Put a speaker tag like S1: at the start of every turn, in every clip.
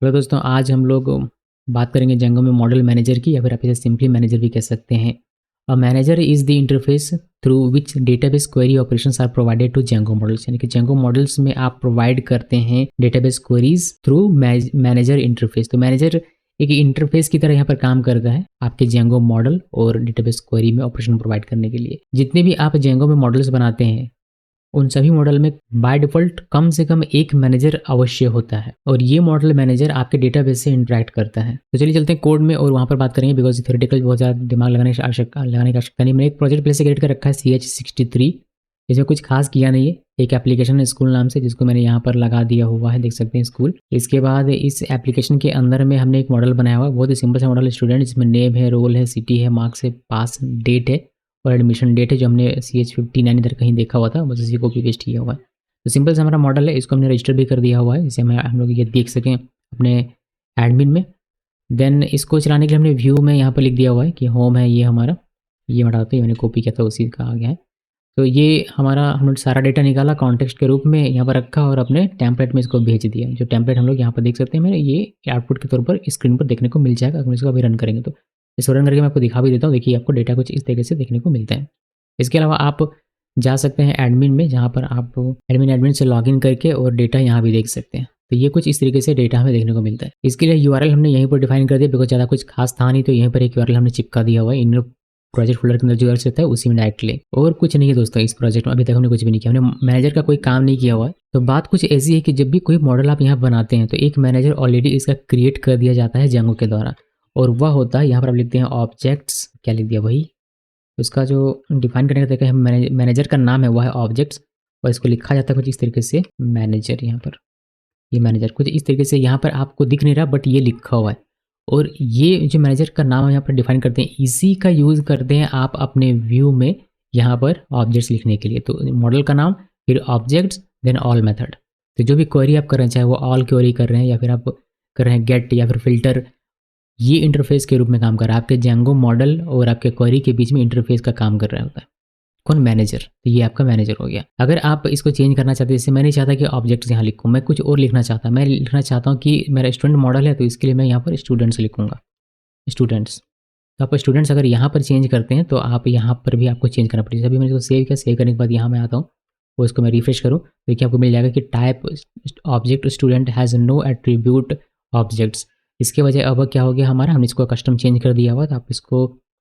S1: Hello दोस्तों, आज हम लोग बात करेंगे जेंगो में मॉडल मैनेजर की, या फिर आप इसे सिंपली मैनेजर भी कह सकते हैं। A manager is the interface through which database query operations are provided to Django models. यानी कि जेंगो मॉडल्स में आप प्रोवाइड करते हैं database queries through manager interface. तो मैनेजर एक इंटरफेस की तरह यहाँ पर काम करता है आपके जेंगो मॉडल और डेटाबेस क्वेरी में ऑपरेशन प्रोवाइड करने के लिए। जितने भी आप जेंगो में मॉडल्स बनाते हैं उन सभी मॉडल में बाय डिफ़ॉल्ट कम से कम एक मैनेजर अवश्य होता है, और ये मॉडल मैनेजर आपके डेटाबेस से इंटरैक्ट करता है। तो चलिए चलते हैं कोड में और वहाँ पर बात करेंगे, बिकॉज़ थ्योरेटिकल बहुत ज़्यादा दिमाग लगाने की आवश्यकता नहीं। मैंने एक प्रोजेक्ट पहले से क्रिएट कर रखा है CH63, इसमें कुछ खास किया नहीं है। एक एप्लीकेशन है स्कूल नाम से, जिसको मैंने यहाँ पर लगा दिया हुआ है, देख सकते हैं स्कूल। इसके बाद इस एप्लीकेशन के अंदर में हमने एक मॉडल बनाया हुआ है, बहुत ही सिंपल सा मॉडल है स्टूडेंट, जिसमें नेम है, रोल है, सिटी है, मार्क्स है, पास डेट है और एडमिशन डेट है, जो हमने CH59 इधर कहीं देखा हुआ था, बस इसी कॉपी पेस्ट किया हुआ है। तो सिंपल सा हमारा मॉडल है, इसको हमने रजिस्टर भी कर दिया हुआ है, जिसे हम लोग ये देख सकें अपने एडमिन में। देन इसको चलाने के लिए हमने व्यू में यहाँ पर लिख दिया हुआ है कि होम है ये हमारा, ये हटा के मैंने कॉपी किया था उसी का आ गया है। तो ये हमारा हमने सारा डेटा निकाला कॉन्टेक्स्ट के रूप में, यहाँ पर रखा और अपने टेम्पलेट में इसको भेज दिया। जो टेम्पलेट हम लोग यहाँ पर देख सकते हैं, मेरे ये आउटपुट के तौर पर स्क्रीन पर देखने को मिल जाएगा अगर हम इसको अभी रन करेंगे तो। इसको रन करके मैं आपको दिखा भी देता हूँ। देखिए आपको डेटा कुछ इस तरीके से देखने को मिलता है। इसके अलावा आप जा सकते हैं एडमिन में, जहाँ पर आप एडमिन से लॉगिन करके और डेटा यहाँ भी देख सकते हैं। तो ये कुछ इस तरीके से डेटा हमें देखने को मिलता है। इसके लिए यूआरएल हमने यहीं पर डिफाइन कर दिया, बिकॉज ज़्यादा कुछ खास था नहीं, तो यहीं पर एक यूआरएल हमने चिपका दिया हुआ है। इन प्रोजेक्ट फोल्डर के अंदर जो यूआरएल होता है उसी में डायरेक्टली, और कुछ नहीं है दोस्तों। इस प्रोजेक्ट में अभी तक हमने कुछ भी नहीं किया, हमने मैनेजर का कोई काम नहीं किया हुआ है। तो बात कुछ ऐसी है कि जब भी कोई मॉडल आप यहाँ बनाते हैं तो एक मैनेजर ऑलरेडी इसका क्रिएट कर दिया जाता है जेंगो के द्वारा, और वह होता है, यहाँ पर आप लिखते हैं ऑब्जेक्ट्स, क्या लिख दिया वही, उसका जो डिफाइन करने का तरीका है, मैनेजर का नाम है वह है ऑब्जेक्ट्स, और इसको लिखा जाता है कुछ इस तरीके से मैनेजर। यहाँ पर ये मैनेजर कुछ इस तरीके से यहाँ पर आपको दिख नहीं रहा, बट ये लिखा हुआ है। और ये जो मैनेजर का नाम है यहाँ पर डिफाइन करते हैं, इसी का यूज़ करते हैं आप अपने व्यू में यहाँ पर ऑब्जेक्ट्स लिखने के लिए। तो मॉडल का नाम, फिर ऑब्जेक्ट्स, देन ऑल मेथड। तो जो भी क्वेरी आप कर रहे हैं, चाहे वो ऑल क्वेरी कर रहे हैं या फिर आप कर रहे हैं गेट या फिर फिल्टर, ये इंटरफेस के रूप में काम कर रहा है। आपके जेंगो मॉडल और आपके क्वेरी के बीच में इंटरफेस का काम कर रहा होता है कौन, मैनेजर। तो ये आपका मैनेजर हो गया। अगर आप इसको चेंज करना चाहते हैं, जैसे मैं नहीं चाहता कि ऑब्जेक्ट्स यहाँ लिखूँ, मैं कुछ और लिखना चाहता, मैं लिखना चाहता हूँ कि मेरा स्टूडेंट मॉडल है, तो इसके लिए मैं यहाँ पर स्टूडेंट्स लिखूँगा, स्टूडेंट्स। तो आप स्टूडेंट्स अगर यहाँ पर चेंज करते हैं तो आप यहाँ पर भी आपको चेंज करना पड़ेगा। अभी मैंने इसको सेव किया, सेव करने के बाद यहाँ मैं आता हूँ और इसको मैं रिफ्रेश करूँ, तो देखिए आपको मिल जाएगा कि type object student has no attribute objects. इसके वजह अब क्या हो गया हमारा, हमने इसको कस्टम चेंज कर दिया हुआ। तो आप इसको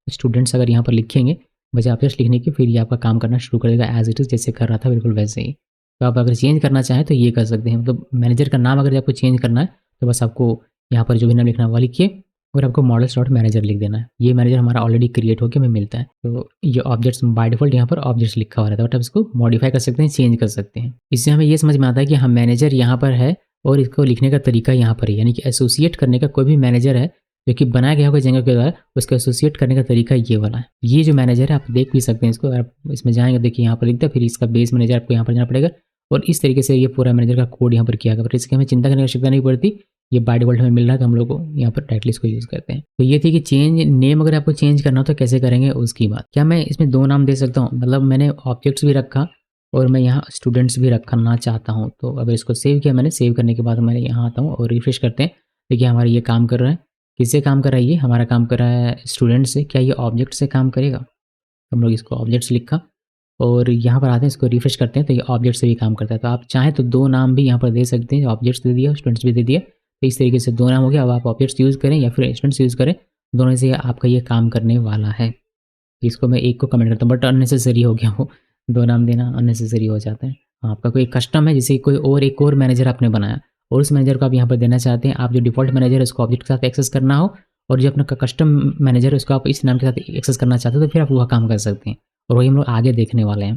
S1: स्टूडेंट्स अगर यहाँ पर लिखेंगे बजाय ऑब्जेक्ट्स लिखने की, फिर ये आपका काम करना शुरू कर देगा एज इट इज़, जैसे कर रहा था बिल्कुल वैसे ही। तो आप अगर चेंज करना चाहें तो ये कर सकते हैं। मतलब मैनेजर का नाम अगर आपको चेंज करना है तो बस आपको यहाँ पर जो भी नाम लिखना है वो लिखिए और आपको मॉडल्स डॉट मैनेजर लिख देना है। ये मैनेजर हमारा ऑलरेडी क्रिएट होकर हमें मिलता है। तो ये ऑब्जेक्ट्स बाय डिफॉल्ट यहाँ पर ऑब्जेक्ट्स लिखा हुआ रहता है, बट आप इसको मॉडिफाई कर सकते हैं, चेंज कर सकते हैं। इससे हमें ये समझ में आता है कि हम मैनेजर यहाँ पर है और इसको लिखने का तरीका यहाँ पर है। यानी कि एसोसिएट करने का कोई भी मैनेजर है जो कि बनाया गया होगा जेंगो के द्वारा, उसको एसोसिएट करने का तरीका ये वाला है। ये जो मैनेजर है आप देख भी सकते हैं इसको, आप इसमें जाएंगे देखिए यहाँ पर लिखता है, फिर इसका बेस मैनेजर आपको यहाँ पर जाना पड़ेगा और इस तरीके से ये पूरा मैनेजर का कोड यहाँ पर किया गया। बट इसकी हमें चिंता करने की आवश्यकता नहीं पड़ती, ये बाय डिफॉल्ट हमें मिल रहा है, तो हम लोग को यहाँ पर डायरेक्टली इसको यूज़ करते हैं। तो ये थी कि चेंज नेम अगर आपको चेंज करना हो तो कैसे करेंगे उसकी बात। क्या मैं इसमें दो नाम दे सकता हूँ, मतलब मैंने ऑब्जेक्ट्स भी रखा और मैं यहाँ स्टूडेंट्स भी रखना चाहता हूँ। तो अगर इसको सेव किया मैंने, सेव करने के बाद मैंने यहाँ आता हूँ और रिफ्रेश करते हैं, देखिए हमारा ये काम कर रहा है। किससे काम कर रहा है, ये हमारा काम कर रहा है स्टूडेंट से। क्या ये ऑब्जेक्ट से काम करेगा, हम लोग इसको ऑब्जेक्ट्स लिखा और यहाँ पर आते हैं, इसको रिफ्रेश करते हैं तो ये ऑब्जेक्ट से भी काम करता है। तो आप चाहें तो दो नाम भी यहाँ पर दे सकते हैं, ऑब्जेक्ट्स दे दिया, स्टूडेंट्स भी दे दिया। तो इस तरीके से दो नाम हो गया। अब आप ऑब्जेक्ट्स यूज़ करें या फिर स्टूडेंट्स यूज़ करें, दोनों से आपका ये काम करने वाला है। इसको मैं एक को कमेंट करता हूँ, बट अननेसेसरी हो गया वो, दो नाम देना अननेसेसरी हो जाता है। आपका कोई कस्टम है, जैसे कोई और एक और मैनेजर आपने बनाया और उस मैनेजर को आप यहाँ पर देना चाहते हैं, आप जो डिफॉल्ट मैनेजर है उसको ऑब्जेक्ट के साथ एक्सेस करना हो, और जो अपना कस्टम मैनेजर है उसको आप इस नाम के साथ एक्सेस करना चाहते हो, तो फिर आप वह काम कर सकते हैं और वही हम लोग आगे देखने वाले हैं।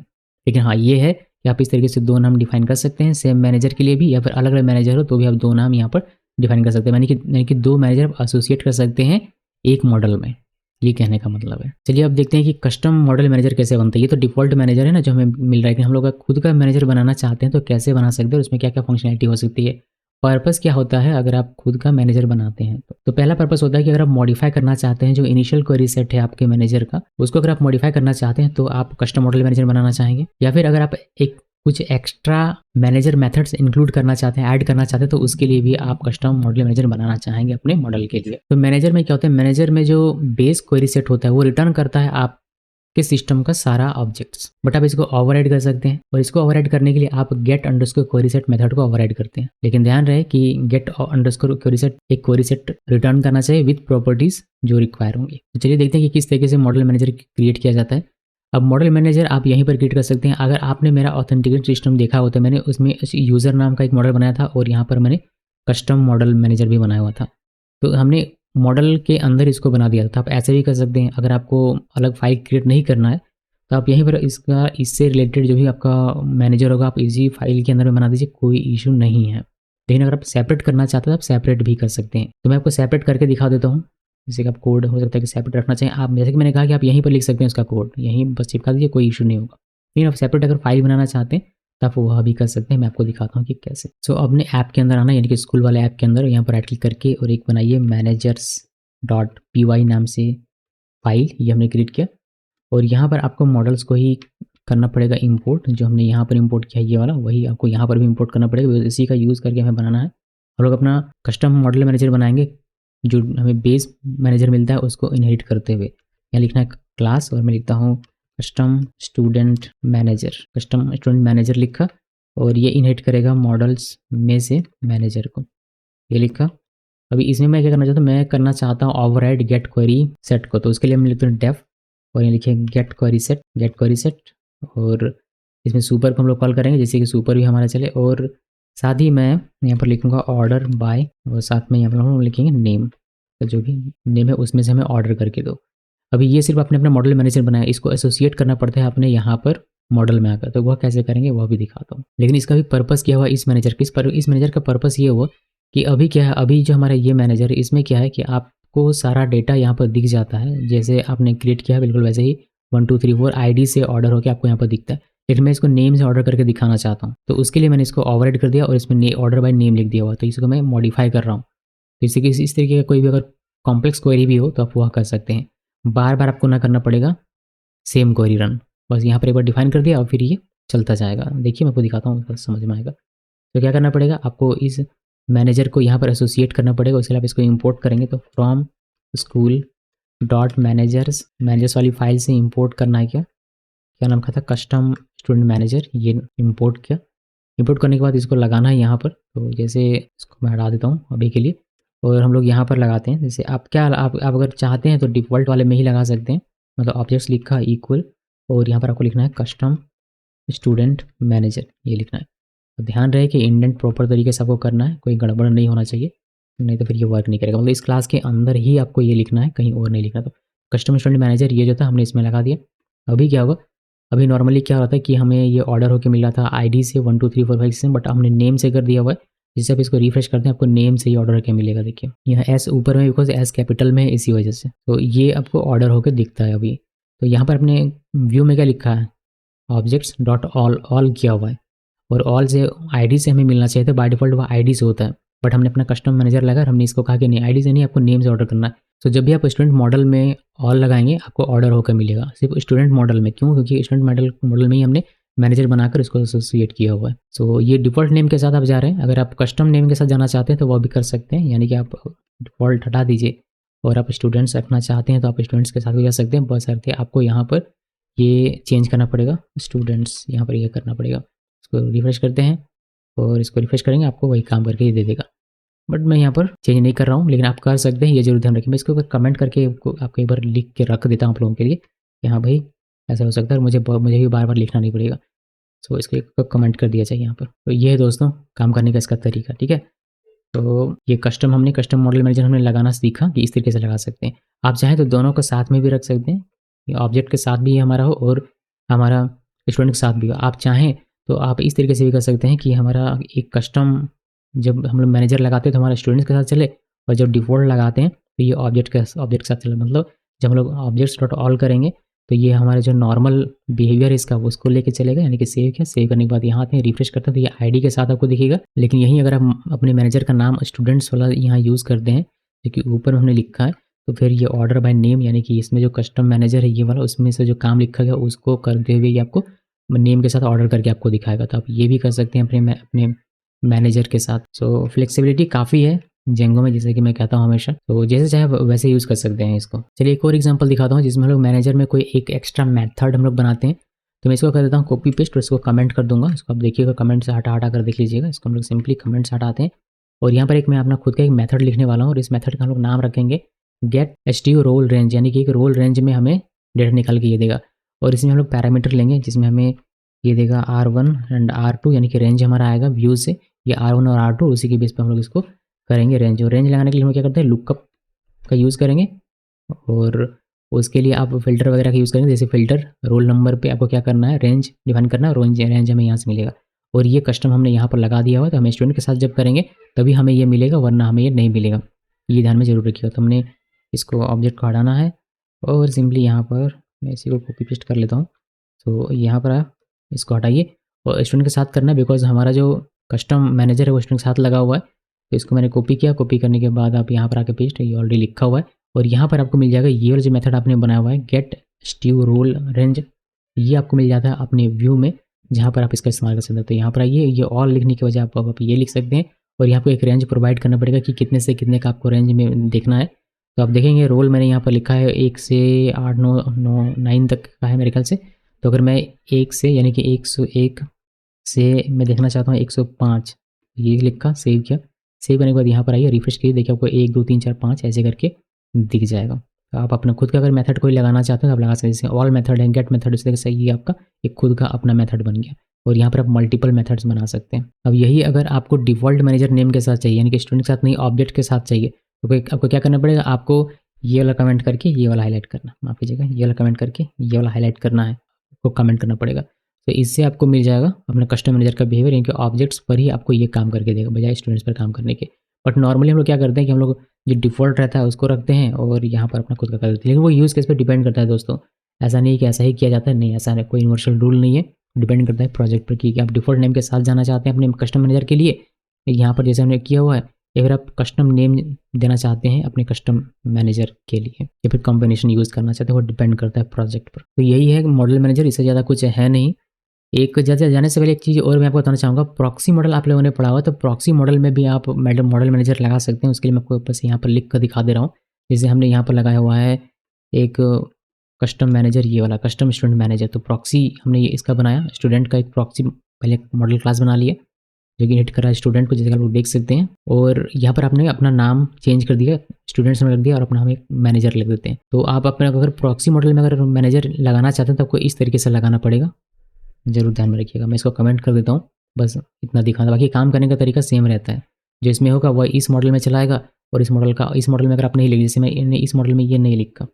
S1: लेकिन हाँ ये है कि आप इस तरीके से दो नाम डिफाइन कर सकते हैं, सेम मैनेजर के लिए भी, या फिर अलग अलग मैनेजर हो तो भी आप दो नाम यहाँ पर डिफाइन कर सकते हैं। यानी कि दो मैनेजर आप एसोसिएट कर सकते हैं एक मॉडल में, ये कहने का मतलब है। चलिए अब देखते हैं कि कस्टम मॉडल मैनेजर कैसे बनता है। ये तो डिफॉल्ट मैनेजर है ना जो हमें मिल रहा है, कि हम लोग खुद का मैनेजर बनाना चाहते हैं तो कैसे बना सकते हैं और उसमें क्या क्या फंक्शनैलिटी हो सकती है। पर्पस क्या होता है अगर आप खुद का मैनेजर बनाते हैं तो पहला पर्पस होता है कि अगर आप मॉडिफाई करना चाहते हैं जो इनिशियल क्वेरी सेट है आपके मैनेजर का, उसको अगर आप मॉडिफाई करना चाहते हैं तो आप कस्टम मॉडल मैनेजर बनाना चाहेंगे। या फिर अगर आप एक कुछ एक्स्ट्रा मैनेजर मेथड्स इंक्लूड करना चाहते हैं, ऐड करना चाहते हैं, तो उसके लिए भी आप कस्टम मॉडल मैनेजर बनाना चाहेंगे अपने मॉडल के लिए। तो मैनेजर में क्या होता है, मैनेजर में जो बेस क्वेरी सेट होता है वो रिटर्न करता है आपके सिस्टम का सारा ऑब्जेक्ट्स, बट आप इसको ओवरराइड कर सकते हैं, और इसको ओवरराइड करने के लिए आप get underscore query set method को ओवरराइड करते हैं। लेकिन ध्यान रहे कि गेट अंडरस्कोर क्वेरी सेट एक क्वेरी सेट रिटर्न करना चाहिए विद प्रॉपर्टीज जो रिक्वायर होंगी। तो चलिए देखते हैं कि किस तरीके से मॉडल मैनेजर क्रिएट किया जाता है। अब मॉडल मैनेजर आप यहीं पर क्रिएट कर सकते हैं। अगर आपने मेरा ऑथेंटिकेट सिस्टम देखा हो तो मैंने उसमें यूज़र नाम का एक मॉडल बनाया था, और यहाँ पर मैंने कस्टम मॉडल मैनेजर भी बनाया हुआ था। तो हमने मॉडल के अंदर इसको बना दिया था। आप ऐसे भी कर सकते हैं। अगर आपको अलग फाइल क्रिएट नहीं करना है तो आप यहीं पर इससे रिलेटेड जो भी आपका मैनेजर होगा आप इसी फाइल के अंदर में बना दीजिए, कोई इशू नहीं है। लेकिन अगर आप सेपरेट करना चाहते हो तो आप सेपरेट भी कर सकते हैं। तो मैं आपको सेपरेट करके दिखा देता हूँ। जैसे कि आप कोड हो सकता है कि सेपरेट रखना चाहिए आप, जैसे कि मैंने कहा कि आप यहीं पर लिख सकते हैं उसका कोड, यहीं बस चिपका दीजिए, कोई इशू नहीं होगा। लेकिन आप सेपरेट अगर फाइल बनाना चाहते हैं तो आप वह भी कर सकते हैं। मैं आपको दिखाता हूँ कि कैसे। सो अपने ऐप के अंदर आना, यानी कि स्कूल वाले ऐप के अंदर यहाँ पर राइट क्लिक करके और एक बनाइए managers.py नाम से फाइल, ये हमने क्रिएट किया। और यहाँ पर आपको मॉडल्स को ही करना पड़ेगा इंपोर्ट, जो हमने यहाँ पर इंपोर्ट किया ये वाला, वही आपको यहाँ पर भी इंपोर्ट करना पड़ेगा। इसी का यूज़ करके हमें बनाना है। हम लोग अपना कस्टम मॉडल मैनेजर बनाएंगे, जो हमें बेस मैनेजर मिलता है उसको इनहेरिट करते हुए। यहाँ लिखना है क्लास, और मैं लिखता हूँ custom student manager. Custom student manager लिखा, और ये इनहेरिट करेगा मॉडल्स में से मैनेजर को, ये लिखा। अभी इसमें मैं क्या करना चाहता हूँ, मैं करना चाहता हूँ ओवरराइड गेट क्वेरी सेट को। तो उसके लिए हम लिखते हैं डेफ, और ये लिखे गेट क्वेरी सेट। और इसमें सुपर को हम लोग कॉल करेंगे, जैसे कि सुपर भी हमारा चले। और साथ ही मैं यहाँ पर लिखूंगा ऑर्डर बाय, और साथ में यहाँ पर हम लिखेंगे नेम। तो जो भी नेम है उसमें से हमें ऑर्डर करके दो। अभी ये सिर्फ आपने अपना मॉडल मैनेजर बनाया, इसको एसोसिएट करना पड़ता है अपने यहाँ पर मॉडल में आकर। तो वह कैसे करेंगे वह भी दिखाता हूँ। लेकिन इसका भी पर्पस क्या हुआ इस मैनेजर का, इस मैनेजर का पर्पस ये हुआ कि अभी क्या है, अभी जो हमारा ये मैनेजर है इसमें क्या है कि आपको सारा डेटा यहाँ पर दिख जाता है। जैसे आपने क्रिएट किया बिल्कुल वैसे ही 1 2 3 4 आईडी से ऑर्डर होकर आपको यहाँ पर दिखता है। लेकिन मैं इसको नेम से ऑर्डर करके दिखाना चाहता हूँ, तो उसके लिए मैंने इसको ओवरराइड कर दिया और इसमें ऑर्डर बाय नेम लिख दिया हुआ। तो इसको मैं मॉडिफाई कर रहा हूँ। तो इससे इस तरीके का कोई भी अगर कॉम्प्लेक्स क्वेरी भी हो तो आप वह कर सकते हैं। बार बार आपको ना करना पड़ेगा सेम क्वेरी रन, बस यहाँ पर एक बार डिफाइन कर दिया और फिर ये चलता जाएगा। देखिए मैं आपको दिखाता हूँ, समझ में आएगा। तो क्या करना पड़ेगा आपको, इस मैनेजर को यहाँ पर एसोसिएट करना पड़ेगा। उसके लिए आप इसको इंपोर्ट करेंगे, तो फ्रॉम स्कूल डॉट मैनेजर्स वाली फाइल से इंपोर्ट करना है। क्या नाम का था, कस्टम स्टूडेंट मैनेजर। ये इंपोर्ट किया। इंपोर्ट करने के बाद इसको लगाना है यहाँ पर। तो जैसे इसको मैं हटा देता हूँ अभी के लिए, और हम लोग यहाँ पर लगाते हैं। जैसे आप अगर चाहते हैं तो डिफ़ॉल्ट वाले में ही लगा सकते हैं, मतलब ऑब्जेक्ट्स लिखा इक्वल, और यहाँ पर आपको लिखना है कस्टम स्टूडेंट मैनेजर, ये लिखना है। तो ध्यान रहे कि इंडेंट प्रॉपर तरीके से आपको करना है, कोई गड़बड़ नहीं होना चाहिए, नहीं तो फिर ये वर्क नहीं करेगा। मतलब इस क्लास के अंदर ही आपको ये लिखना है, कहीं और नहीं लिखना। तो कस्टम स्टूडेंट मैनेजर ये जो था हमने इसमें लगा दिया। अभी क्या होगा, अभी नॉर्मली क्या होता है कि हमें ये ऑर्डर होकर मिल रहा था आईडी से 1 2 3 4 5 6, बट हमने नेम से कर दिया हुआ है। जिससे आप इसको रिफ्रेश करते हैं आपको नेम से ही ऑर्डर होकर मिलेगा। देखिए यहाँ एस ऊपर में, बिकॉज एस कैपिटल में है इसी वजह से, तो ये आपको ऑर्डर होकर दिखता है अभी। तो यहाँ पर अपने व्यू में क्या लिखा है, ऑब्जेक्ट्स डॉट ऑल किया हुआ है, और ऑल से आईडी से हमें मिलना चाहिए था। बाय डिफॉल्ट वह आईडी से होता है, बट हमने अपना कस्टम मैनेजर लगा, हमने इसको कहा कि नहीं आईडी से नहीं, आपको नेम से ऑर्डर करना है। तो जब भी आप स्टूडेंट मॉडल में ऑल लगाएंगे आपको ऑर्डर होकर मिलेगा, सिर्फ स्टूडेंट मॉडल में। क्यों? क्योंकि स्टूडेंट मॉडल में ही हमने मैनेजर बनाकर इसको एसोसिएट किया हुआ है। सो ये डिफ़ॉल्ट नेम के साथ आप जा रहे हैं। अगर आप कस्टम नेम के साथ जाना चाहते हैं तो वह भी कर सकते हैं, यानी कि आप डिफ़ॉल्ट हटा दीजिए और आप स्टूडेंट्स रखना चाहते हैं तो आप स्टूडेंट्स के साथ भी जा सकते हैं। बशर्ते आपको यहाँ पर ये चेंज करना पड़ेगा, स्टूडेंट्स यहाँ पर ये करना पड़ेगा। इसको रिफ्रेश करते हैं और इसको रिफ्रेश करेंगे, आपको वही काम करके ही दे देगा। बट मैं यहाँ पर चेंज नहीं कर रहा हूँ, लेकिन आप कर सकते हैं, ये जरूर ध्यान रखें। मैं इसको कमेंट करके आपको एक बार लिख के रख देता हूँ आप लोगों के लिए कि हाँ भाई ऐसा हो सकता है, और मुझे भी बार बार लिखना नहीं पड़ेगा। सो इसको एक कमेंट कर दिया जाए यहाँ पर। तो ये है दोस्तों काम करने का इसका तरीका, ठीक है। तो ये हमने कस्टम मॉडल मैनेजर हमने लगाना सीखा कि इस तरीके से लगा सकते हैं। आप चाहें तो दोनों को साथ में भी रख सकते हैं, ये ऑब्जेक्ट के साथ भी हमारा हो और हमारा स्टूडेंट के साथ भी हो। आप चाहें तो आप इस तरीके से भी कर सकते हैं कि हमारा एक कस्टम जब हम लोग मैनेजर लगाते हैं तो हमारे स्टूडेंट्स के साथ चले, और जब डिफ़ॉल्ट लगाते हैं तो ये ऑब्जेक्ट के साथ चले। मतलब जब हम लोग ऑब्जेक्ट्स डॉट ऑल करेंगे तो ये हमारे जो नॉर्मल बिहेवियर है इसका उसको लेके चलेगा, यानी कि सेव करने के बाद यहाँ आते हैं, रिफ्रेश करते हैं तो ये आईडी के साथ आपको दिखेगा। लेकिन यहीं अगर आप अपने मैनेजर का नाम स्टूडेंट्स वाला यहाँ यूज़ करते हैं जो कि ऊपर हमने लिखा है, तो फिर ये ऑर्डर बाय नेम, यानी कि इसमें जो कस्टम मैनेजर है ये वाला, उसमें से जो काम लिखा गया उसको करते हुए ये आपको नेम के साथ ऑर्डर करके आपको दिखाएगा। तो आप ये भी कर सकते हैं अपने मैनेजर के साथ। सो फ्लेक्सिबिलिटी काफ़ी है जेंगो में, जैसे कि मैं कहता हूँ हमेशा। तो जैसे चाहे वैसे यूज़ कर सकते हैं इसको। चलिए एक और एग्जांपल दिखाता हूँ जिसमें हम लोग मैनेजर में कोई एक एक्स्ट्रा मेथड हम लोग बनाते हैं। तो मैं इसको कर देता हूँ कॉपी पेस्ट और इसको कमेंट कर दूंगा। इसको आप देखिएगा, कमेंट से हटा कर देख लीजिएगा। इसको हम लोग सिंपली कमेंट से हटाते हैं और यहाँ पर एक मैं अपना खुद का एक मेथड लिखने वाला हूँ और इस मेथड का हम लोग नाम रखेंगे गेट एचटीयू रोल रेंज, यानी कि एक रोल रेंज में हमें डेटा निकाल के ये देगा। और इसमें हम लोग पैरामीटर लेंगे जिसमें हमें ये देगा R1 एंड R2, यानी कि रेंज हमारा आएगा व्यू से। ये R1 और R2 उसी के बेस पे हम लोग इसको करेंगे रेंज। और रेंज लगाने के लिए हम क्या करते हैं, लुकअप का यूज़ करेंगे और उसके लिए आप फिल्टर वगैरह का यूज़ करेंगे। जैसे फिल्टर रोल नंबर पे आपको क्या करना है, रेंज डिफाइन करना है। रेंज हमें यहाँ से मिलेगा और ये कस्टम हमने यहाँ पर लगा दिया हुआ। तो हमें स्टूडेंट के साथ जब करेंगे तभी हमें ये मिलेगा, वरना हमें ये नहीं मिलेगा। ये ध्यान में जरूर रखिएगा। तो हमने इसको ऑब्जेक्ट को हटाना है और सिंपली यहाँ पर मैं इसी को कॉपी पेस्ट कर लेता हूँ। तो यहाँ पर आप इसको हटाइए और स्टूडेंट के साथ करना है, बिकॉज हमारा जो कस्टम मैनेजर है वो स्टूडेंट के साथ लगा हुआ है। तो इसको मैंने कॉपी किया, कॉपी करने के बाद आप यहाँ पर आके पेस्ट, ये ऑलरेडी लिखा हुआ है। और यहाँ पर आपको मिल जाएगा ये वाला जो मेथड आपने बनाया हुआ है गेट स्टीव रोल रेंज, ये आपको मिल जाता है अपने व्यू में, जहाँ पर आप इसका इस्तेमाल कर सकते हैं। तो यहाँ पर आइए, ये ऑल लिखने की वजह आप ये लिख सकते हैं और यहाँ पर एक रेंज प्रोवाइड करना पड़ेगा कि कितने से कितने का आपको रेंज में देखना है। तो आप देखेंगे रोल मैंने यहाँ पर लिखा है 1 से 8 9 तक का है मेरे ख्याल से। तो अगर मैं 1 से, यानी कि 101 से मैं देखना चाहता हूँ 105, ये लिखा, सेव किया। सेव करने के बाद यहाँ पर आइए, रिफ्रेश कीजिए, देखिए आपको 1 2 3 4 5 ऐसे करके दिख जाएगा। तो आप अपना खुद का अगर मेथड कोई लगाना चाहते हैं तो आप लगा सकते हैं। जैसे ऑल मेथड है, गेट मेथड, इसलिए सही है, आपका एक खुद का अपना मेथड बन गया। और यहाँ पर आप मल्टीपल मेथड्स बना सकते हैं। अब यही अगर आपको डिफ़ॉल्ट मैनेजर नेम के साथ चाहिए, यानी कि स्टूडेंट के साथ नहीं ऑब्जेक्ट के साथ चाहिए, तो आपको क्या करना पड़ेगा, आपको ये वाला कमेंट करके ये वाला हाईलाइट करना, माफ़ कीजिएगा, ये वाला कमेंट करके ये वाला हाईलाइट करना है, आपको कमेंट करना पड़ेगा। तो इससे आपको मिल जाएगा अपने कस्टम मैनेजर का बिहेवियर, यानी कि ऑब्जेक्ट्स पर ही आपको ये काम करके देगा बजाय स्टूडेंट्स पर काम करने के। बट नॉर्मली हम लोग क्या करते हैं कि हम लोग जो डिफ़ॉल्ट रहता है उसको रखते हैं और यहाँ पर अपना खुद का कर देते हैं। लेकिन वो यूज़ केस पे डिपेंड करता है दोस्तों, ऐसा नहीं कि ऐसा ही किया जाता है, नहीं, ऐसा नहीं, कोई यूनिवर्सल रूल नहीं है। डिपेंड करता है प्रोजेक्ट पर कि आप डिफ़ॉल्ट नेम के साथ जाना चाहते हैं अपने कस्टम मैनेजर के लिए, यहाँ पर जैसे हमने किया हुआ है, या फिर आप कस्टम नेम देना चाहते हैं अपने कस्टम मैनेजर के लिए, या फिर कॉम्बिनेशन यूज़ करना चाहते हैं, वो डिपेंड करता है प्रोजेक्ट पर। तो यही है मॉडल मैनेजर, इससे ज़्यादा कुछ है नहीं। एक जाने से पहले एक चीज़ और मैं आपको बताना चाहूँगा, प्रॉक्सी मॉडल आप लोगों ने पढ़ा हुआ, तो प्रॉक्सी मॉडल में भी आप मॉडल मैनेजर लगा सकते हैं। उसके लिए मैं आपको बस यहाँ पर लिख कर दिखा दे रहा हूँ। जैसे हमने यहाँ पर लगाया हुआ है एक कस्टम मैनेजर, ये वाला कस्टम स्टूडेंट मैनेजर। तो प्रॉक्सी हमने ये इसका बनाया, स्टूडेंट का एक प्रॉक्सी पहले मॉडल क्लास बना लिया जो कि हिट कर रहा है स्टूडेंट को, जैसे आप लोग देख सकते हैं। और यहाँ पर आपने अपना नाम चेंज कर दिया, स्टूडेंट्स में रख दिया और अपना हम एक मैनेजर लिख देते हैं। तो आप अपना अगर प्रॉक्सी मॉडल में अगर मैनेजर लगाना चाहते हैं तो आपको इस तरीके से लगाना पड़ेगा, जरूर ध्यान में रखिएगा। मैं इसको कमेंट कर देता हूँ, बस इतना दिखाना, बाकी काम करने का तरीका सेम रहता है। जो इसमें होगा वह इस मॉडल में चलाएगा और इस मॉडल में अगर आप नहीं लिख, जैसे मैंने इस मॉडल में ये नहीं लिखा,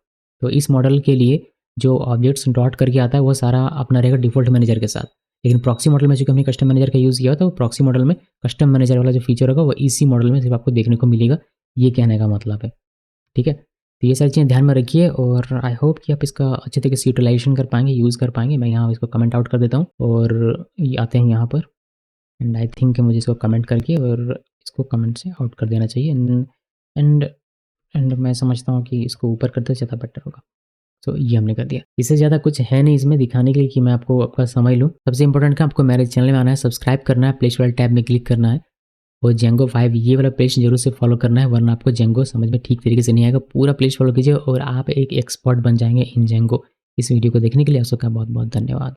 S1: तो इस मॉडल के लिए जो ऑब्जेक्ट्स डॉट करके आता है वो सारा अपना रहेगा डिफॉल्ट मैनेजर के साथ। लेकिन प्रॉक्सी मॉडल में चूंकि हमने कस्टम मैनेजर का यूज़ किया तो प्रॉक्सी मॉडल में कस्टम मैनेजर वाला जो फीचर होगा वो इसी मॉडल में सिर्फ आपको देखने को मिलेगा, ये कहने का मतलब है। ठीक है, तो ये सारी चीज़ें ध्यान में रखिए और आई होप कि आप इसका अच्छे तरीके से यूटिलाइजेशन कर पाएंगे, यूज़ कर पाएंगे। मैं यहाँ इसको कमेंट आउट कर देता हूँ और ये आते हैं यहाँ पर, एंड आई थिंक कि मुझे इसको कमेंट करके और इसको कमेंट से आउट कर देना चाहिए। एंड मैं समझता हूँ कि इसको ऊपर करते ज़्यादा बेटर होगा। तो ये हमने कर दिया, इससे ज़्यादा कुछ है नहीं इसमें दिखाने के लिए कि मैं आपको आपका समझ लूँ। सबसे इंपॉर्टेंट का आपको मेरे चैनल में आना है, सब्सक्राइब करना है, प्ले स्टोर टैब में क्लिक करना है और जेंगो 5 ये वाला पेज जरूर से फॉलो करना है, वरना आपको जेंगो समझ में ठीक तरीके से नहीं आएगा। पूरा पेज फॉलो कीजिए और आप एक एक्सपर्ट बन जाएंगे इन जेंगो। इस वीडियो को देखने के लिए आप सबका बहुत बहुत धन्यवाद।